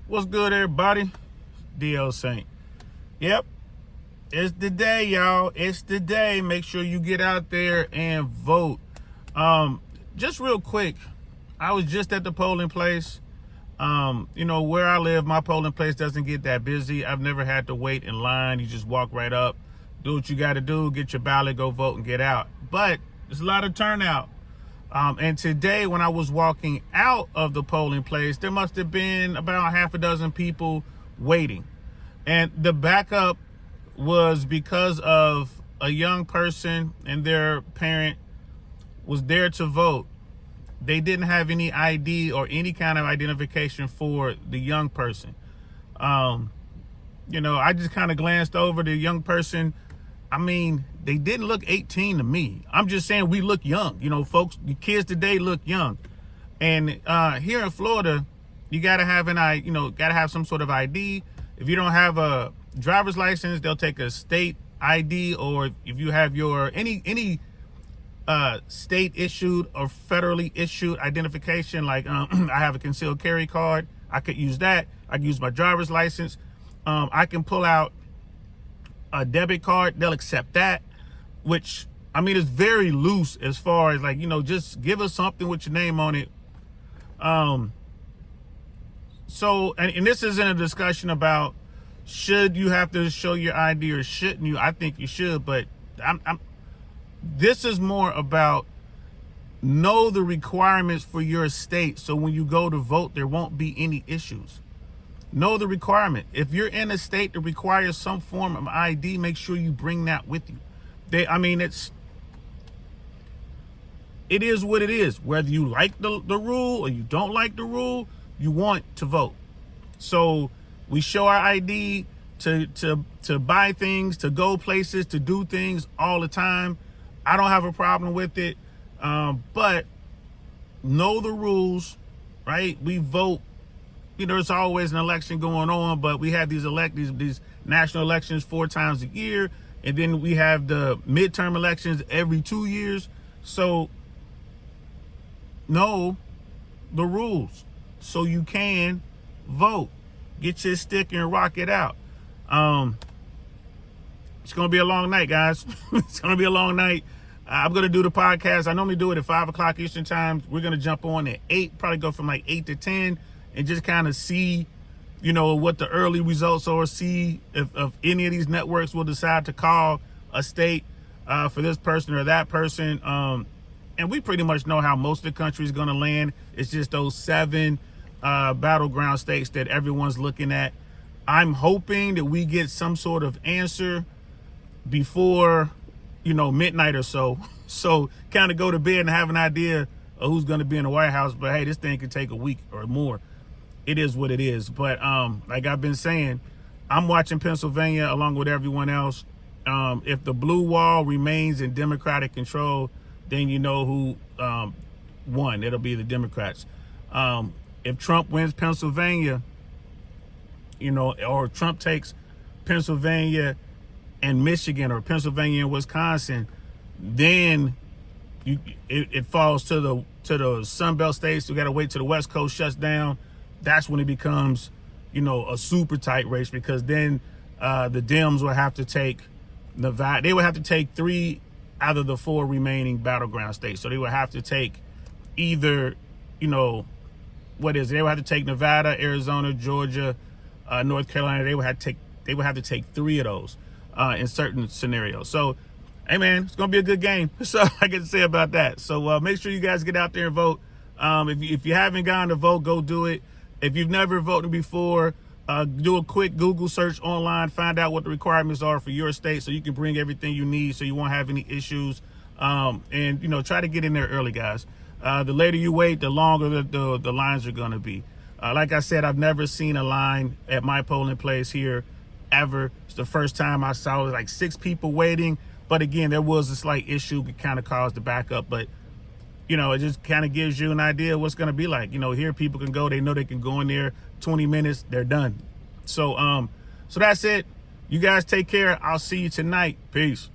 What's good, everybody? DL Saint. Yep, it's the day, y'all. It's the day. Make sure you get out there and vote. Just real quick, I was just at the polling place. Where I live, my polling place doesn't get that busy. I've never had to wait in line. You just walk right up, do what you got to do, get your ballot, go vote, and get out. But there's a lot of turnout. And today, when I was walking out of the polling place, there must have been about half a dozen people waiting. And the backup was because of a young person and their parent was there to vote. They didn't have any ID or any kind of identification for the young person. I just kind of glanced over the young person. I mean, they didn't look 18 to me. I'm just saying we look young. Folks, the kids today look young. And here in Florida, you gotta have some sort of ID. If you don't have a driver's license, they'll take a state ID, or if you have your any state issued or federally issued identification, like I have a concealed carry card, I could use that. I can use my driver's license. I can pull out a debit card, they'll accept that, which, I mean, is very loose as far as just give us something with your name on it. So this isn't a discussion about should you have to show your ID or shouldn't you. I think you should, but this is more about know the requirements for your state, so when you go to vote, there won't be any issues. Know the requirement. If you're in a state that requires some form of ID, make sure you bring that with you. It is what it is. Whether you like the rule or you don't like the rule, you want to vote. So we show our ID to buy things, to go places, to do things all the time. I don't have a problem with it, but know the rules, right? We vote. There's always an election going on, but we have these national elections 4 times a year, and then we have the midterm elections every 2 years. So know the rules so you can vote. Get your stick and rock it out. It's going to be a long night, guys. It's going to be a long night. I'm going to do the podcast. I normally do it at 5 o'clock Eastern time. We're going to jump on at 8, probably go from like 8 to 10 and just kind of see, what the early results are, see if any of these networks will decide to call a state for this person or that person. And we pretty much know how most of the country is going to land. It's just those 7 battleground states that everyone's looking at. I'm hoping that we get some sort of answer before, midnight or so. So kind of go to bed and have an idea of who's going to be in the White House. But hey, this thing could take a week or more. It is what it is. But like I've been saying, I'm watching Pennsylvania along with everyone else. If the blue wall remains in Democratic control, then you know who won. It'll be the Democrats. If Trump wins Pennsylvania, or Trump takes Pennsylvania and Michigan, or Pennsylvania and Wisconsin, then it falls to the Sun Belt states. We got to wait till the West Coast shuts down. That's when it becomes, a super tight race, because then the Dems will have to take Nevada. They would have to take 3 out of the 4 remaining battleground states. So they would have to take either, they would have to take Nevada, Arizona, Georgia, North Carolina. They would have to take 3 of those in certain scenarios. So, hey man, it's gonna be a good game. That's all I got to say about that. So make sure you guys get out there and vote. If you haven't gone to vote, go do it. If you've never voted before, do a quick Google search online, find out what the requirements are for your state, so you can bring everything you need, so you won't have any issues. And try to get in there early, guys. The later you wait, the longer the lines are gonna be. Like I said, I've never seen a line at my polling place here ever. It's the first time I saw like 6 people waiting. But again, there was a slight issue that kind of caused the backup. But it just kind of gives you an idea of what's going to be like. Here people can go. They know they can go in there 20 minutes. They're done. So that's it. You guys take care. I'll see you tonight. Peace.